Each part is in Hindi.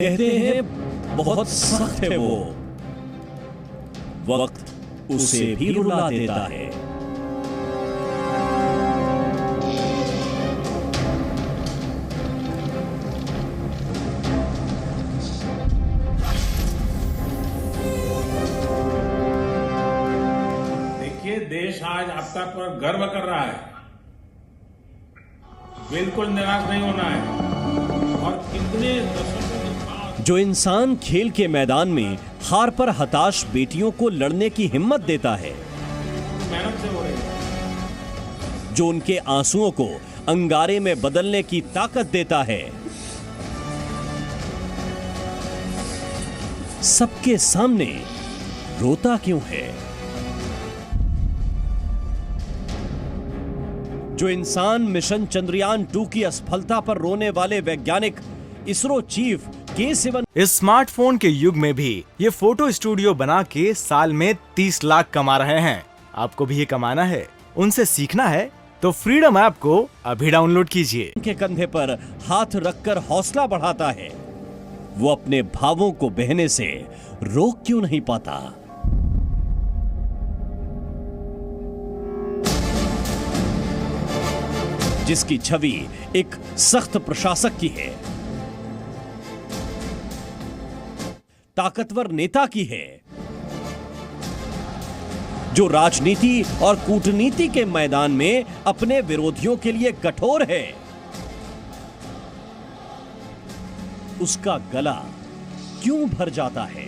कहते हैं बहुत सख्त है वो, वक्त उसे भी रुला देता है। देखिए, देश आज आपका पर गर्व कर रहा है। बिल्कुल निराश नहीं होना है। और कितने दशकों के बाद जो इंसान खेल के मैदान में हार पर हताश बेटियों को लड़ने की हिम्मत देता है, मेहनत से हो रही है। जो उनके आंसुओं को अंगारे में बदलने की ताकत देता है, सबके सामने रोता क्यों है? जो इंसान मिशन चंद्रयान 2 की असफलता पर रोने वाले वैज्ञानिक इसरो चीफ के सिवन इस स्मार्टफोन के युग में भी ये फोटो स्टूडियो बना के साल में 30 लाख कमा रहे हैं। आपको भी ये कमाना है, उनसे सीखना है तो फ्रीडम ऐप को अभी डाउनलोड कीजिए। उनके कंधे पर हाथ रखकर हौसला बढ़ाता है, वो अपने भावों को बहने से रोक क्यों नहीं पाता? जिसकी छवि एक सख्त प्रशासक की है, ताकतवर नेता की है, जो राजनीति और कूटनीति के मैदान में अपने विरोधियों के लिए कठोर है, उसका गला क्यों भर जाता है?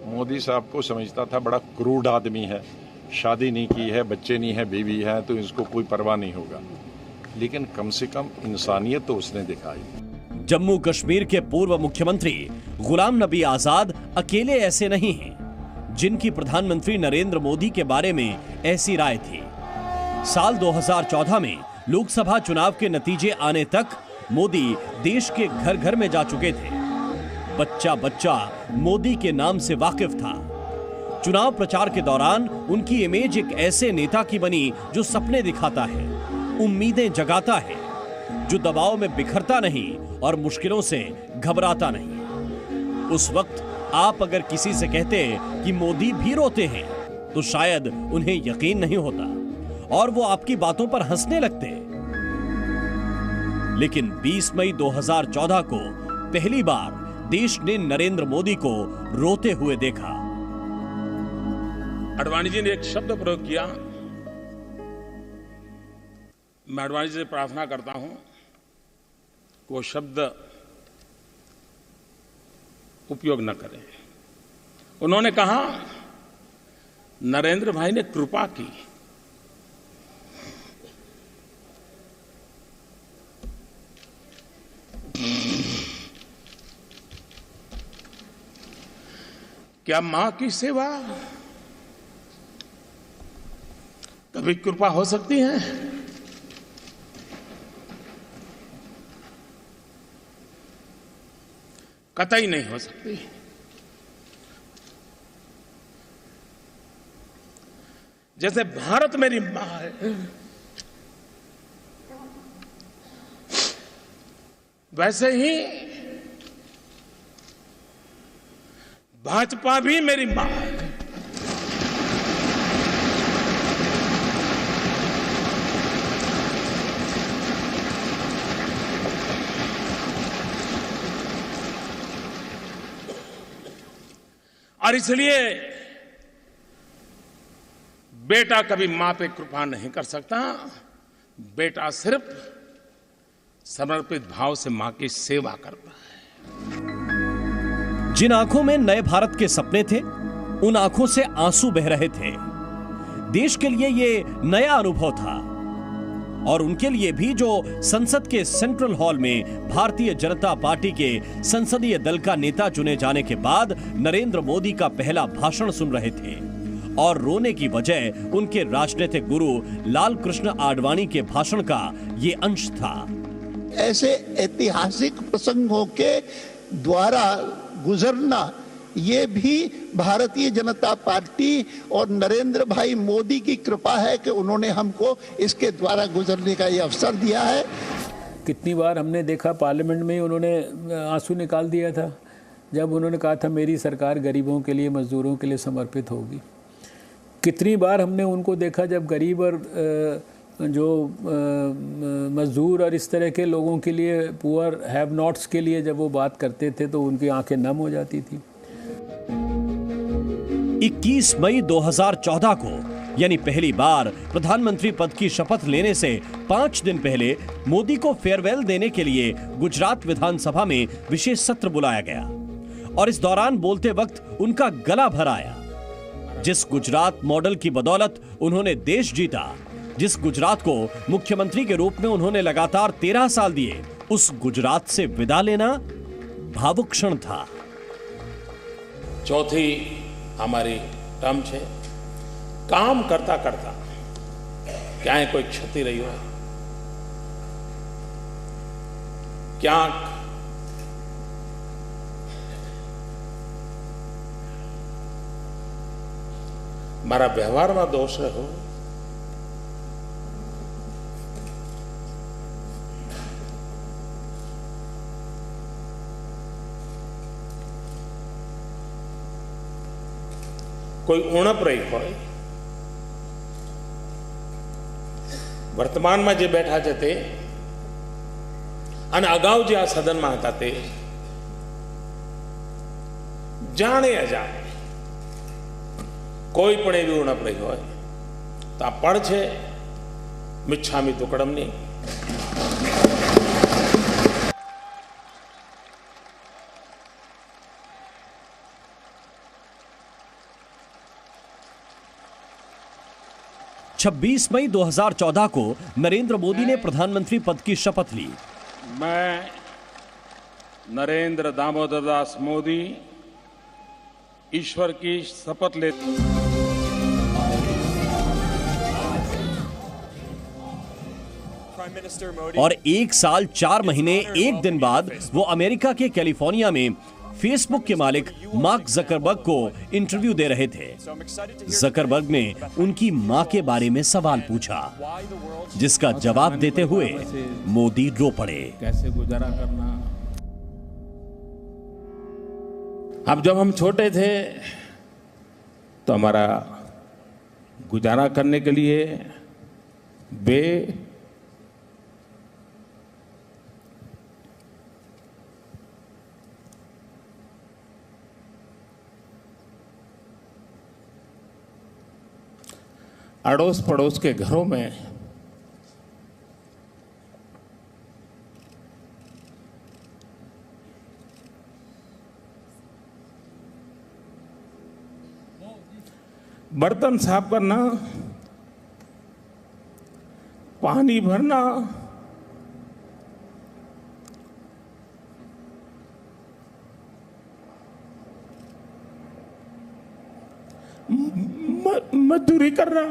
मोदी साहब को समझता था बड़ा क्रूड आदमी है, शादी नहीं की है, बच्चे नहीं है, बीवी है, तो इसको कोई परवाह नहीं होगा। लेकिन कम से कम इंसानियत तो उसने दिखाई। जम्मू कश्मीर के पूर्व मुख्यमंत्री गुलाम नबी आजाद अकेले ऐसे नहीं हैं जिनकी प्रधानमंत्री नरेंद्र मोदी के बारे में ऐसी राय थी। साल 2014 में लोकसभा चुनाव के नतीजे आने तक मोदी देश के घर घर में जा चुके थे। बच्चा बच्चा मोदी के नाम से वाकिफ था। चुनाव प्रचार के दौरान उनकी इमेज एक ऐसे नेता की बनी जो सपने दिखाता है, उम्मीदें जगाता है, जो दबाव में बिखरता नहीं और मुश्किलों से घबराता नहीं। उस वक्त आप अगर किसी से कहते कि मोदी भी रोते हैं तो शायद उन्हें यकीन नहीं होता और वो आपकी बातों पर हंसने लगते। लेकिन 20 मई 2014 को पहली बार देश ने नरेंद्र मोदी को रोते हुए देखा। आडवाणी जी ने एक शब्द प्रयोग किया। मैं आडवाणी जी से प्रार्थना करता हूं कि वो शब्द उपयोग न करें। उन्होंने कहा, नरेंद्र भाई ने कृपा की। क्या मां की सेवा कभी कृपा हो सकती है? कतई नहीं हो सकती। जैसे भारत मेरी मां है, वैसे ही भाजपा भी मेरी मां है। और इसलिए बेटा कभी मां पे कृपा नहीं कर सकता। बेटा सिर्फ समर्पित भाव से मां की सेवा करता है। जिन आंखों में नए भारत के सपने थे, उन आंखों से आंसू बह रहे थे। देश के लिए ये नया अनुभव था और उनके लिए भी जो संसद के सेंट्रल हॉल में भारतीय जनता पार्टी के संसदीय दल का नेता चुने जाने के बाद नरेंद्र मोदी का पहला भाषण सुन रहे थे। और रोने की वजह उनके राजनीतिक गुरु लाल कृष्ण आडवाणी के भाषण का ये अंश था। ऐसे ऐतिहासिक प्रसंगों के द्वारा गुजरना ये भी भारतीय जनता पार्टी और नरेंद्र भाई मोदी की कृपा है कि उन्होंने हमको इसके द्वारा गुजरने का ये अवसर दिया है। कितनी बार हमने देखा पार्लियामेंट में ही उन्होंने आंसू निकाल दिया था जब उन्होंने कहा था मेरी सरकार गरीबों के लिए, मजदूरों के लिए समर्पित होगी। कितनी बार हमने उनको देखा जब गरीब और जो मजदूर और इस तरह के लोगों के लिए, पुअर हैव नॉट्स के लिए जब वो बात करते थे तो उनकी आंखें नम हो जाती थी। 21 मई 2014 को यानी पहली बार प्रधानमंत्री पद की शपथ लेने से 5 दिन पहले मोदी को फेयरवेल देने के लिए गुजरात विधानसभा में विशेष सत्र बुलाया गया और इस दौरान बोलते वक्त उनका गला भर आया। जिस गुजरात मॉडल की बदौलत उन्होंने देश जीता, जिस गुजरात को मुख्यमंत्री के रूप में उन्होंने लगातार 13 साल दिए, उस गुजरात से विदा लेना भावुक क्षण था। चौथी हमारी टर्म है, काम करता करता क्या कोई क्षति रही हो, क्या મારા વ્યવહારમાં દોષ રહ્યો, કોઈ ઉણપ રહી હોય, વર્તમાનમાં જે બેઠા છે તે અને અગાઉ જે આ સદનમાં હતા તે જાણે અજાણે કોઈ પણ એવી ઉણપ રહી હોય તો આ પણ છે મિચ્છામી દુક્કડમની। छब्बीस मई 2014 को नरेंद्र मोदी ने प्रधानमंत्री पद की शपथ ली। मैं नरेंद्र दामोदर दास मोदी ईश्वर की शपथ लेता हूं। और 1 साल 4 महीने 1 दिन बाद वो अमेरिका के कैलिफोर्निया में फेसबुक के मालिक मार्क जकरबर्ग को इंटरव्यू दे रहे थे। जकरबर्ग ने उनकी मां के बारे में सवाल पूछा, जिसका जवाब देते हुए मोदी रो पड़े। कैसे गुजारा करना। अब जब हम छोटे थे तो हमारा गुजारा करने के लिए वे अड़ोस पड़ोस के घरों में बर्तन साफ करना, पानी भरना, मजदूरी करना,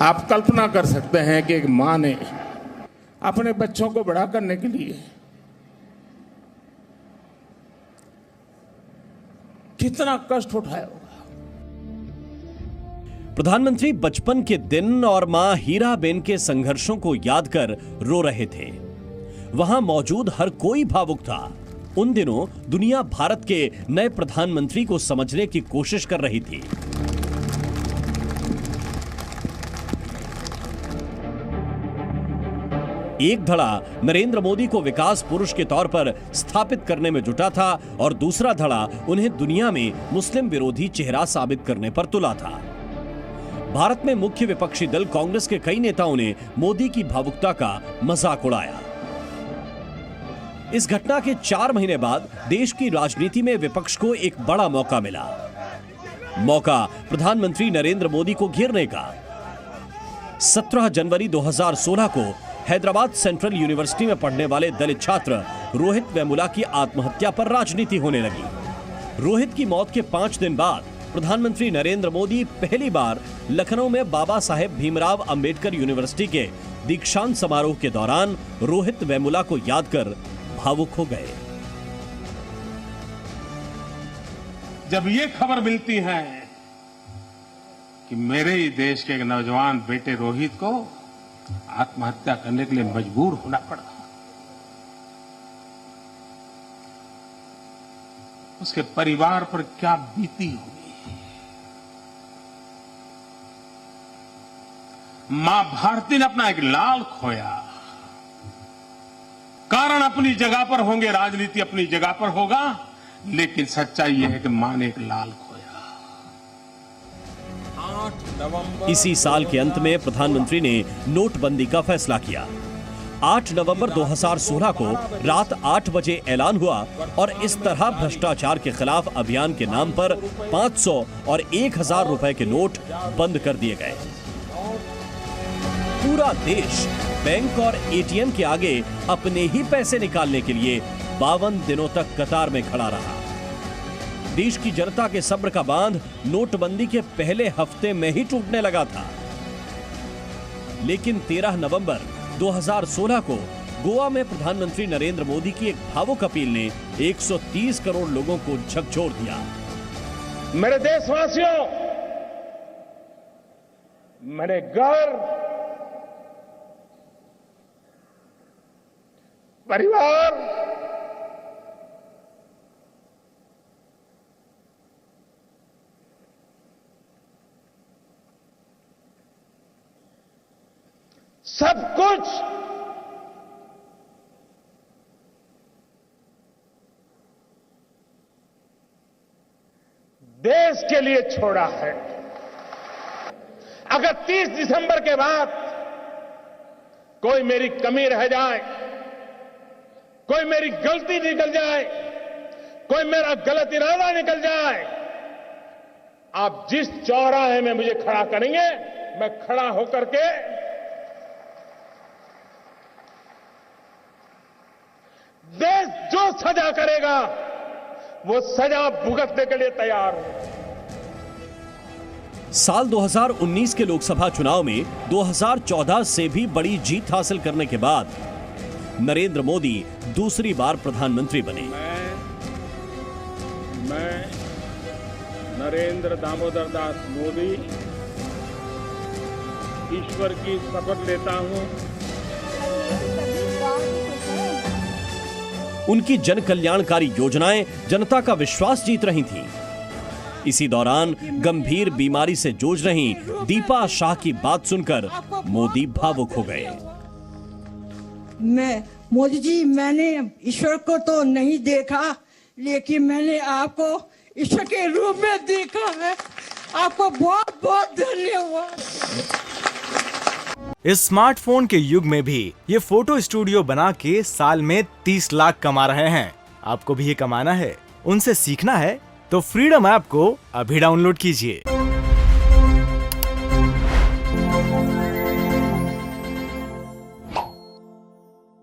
आप कल्पना कर सकते हैं कि एक मां ने अपने बच्चों को बड़ा करने के लिए कितना कष्ट उठाया होगा। प्रधानमंत्री बचपन के दिन और मां हीराबेन के संघर्षों को याद कर रो रहे थे। वहां मौजूद हर कोई भावुक था। उन दिनों दुनिया भारत के नए प्रधानमंत्री को समझने की कोशिश कर रही थी। एक धड़ा नरेंद्र मोदी को विकास पुरुष के तौर पर स्थापित करने में जुटा था और दूसरा धड़ा उन्हें दुनिया में मुस्लिम विरोधी चेहरा साबित करने पर तुला था। भारत में मुख्य विपक्षी दल कांग्रेस के कई नेताओं ने मोदी की भावुकता का मजाक उड़ाया। इस घटना के 4 महीने बाद देश की राजनीति में विपक्ष को एक बड़ा मौका मिला। मौका प्रधानमंत्री नरेंद्र मोदी को घेरने का। 17 जनवरी 2016 को हैदराबाद सेंट्रल यूनिवर्सिटी में पढ़ने वाले दलित छात्र रोहित वेमुला की आत्महत्या पर राजनीति होने लगी। रोहित की मौत के 5 दिन बाद प्रधानमंत्री नरेंद्र मोदी पहली बार लखनऊ में बाबा साहेब भीमराव अंबेडकर यूनिवर्सिटी के दीक्षांत समारोह के दौरान रोहित वेमुला को याद कर भावुक हो गए। जब ये खबर मिलती है कि मेरे ही देश के एक नौजवान बेटे रोहित को आत्महत्या करने के लिए मजबूर होना पड़ा, उसके परिवार पर क्या बीती होगी। मां भारती ने अपना एक लाल खोया। कारण अपनी जगह पर होंगे, राजनीति अपनी जगह पर होगा, लेकिन सच्चाई यह है कि मां ने एक लाल खोया। 8 नवंबर इसी साल के अंत में प्रधानमंत्री ने नोटबंदी का फैसला किया। 8 नवंबर 2016 को रात 8 बजे ऐलान हुआ और इस तरह भ्रष्टाचार के खिलाफ अभियान के नाम पर 500 और 1000 रुपए के नोट बंद कर दिए गए। पूरा देश बैंक और एटीएम के आगे अपने ही पैसे निकालने के लिए 52 दिनों तक कतार में खड़ा रहा। देश की जनता के सब्र का बांध नोटबंदी के पहले हफ्ते में ही टूटने लगा था। लेकिन 13 नवंबर 2016 को गोवा में प्रधानमंत्री नरेंद्र मोदी की एक भावुक अपील ने 130 करोड़ लोगों को झकझोर दिया। मेरे देशवासियों, मेरे घर, परिवार, सब कुछ देश के लिए छोड़ा है। अगर 30 दिसंबर के बाद कोई मेरी कमी रह जाए, कोई मेरी गलती निकल जाए, कोई मेरा गलत इरादा निकल जाए, आप जिस चौराहे में मुझे खड़ा करेंगे, मैं खड़ा होकर के देश जो सजा करेगा वो सजा भुगतने के लिए तैयार हूं। साल 2019 के लोकसभा चुनाव में 2014 से भी बड़ी जीत हासिल करने के बाद नरेंद्र मोदी दूसरी बार प्रधानमंत्री बने। मैं नरेंद्र दामोदर दास मोदी ईश्वर की शपथ लेता हूं। उनकी जन कल्याणकारी योजनाएं जनता का विश्वास जीत रही थीं। इसी दौरान गंभीर बीमारी से जूझ रही दीपा शाह की बात सुनकर मोदी भावुक हो गए। मोदी जी, मैंने ईश्वर को तो नहीं देखा, लेकिन मैंने आपको ईश्वर के रूप में देखा है। आपको बहुत बहुत धन्यवाद। इस स्मार्टफोन के युग में भी ये फोटो स्टूडियो बना के साल में 30 लाख कमा रहे हैं। आपको भी ये कमाना है, उनसे सीखना है, तो फ्रीडम ऐप को अभी डाउनलोड कीजिए।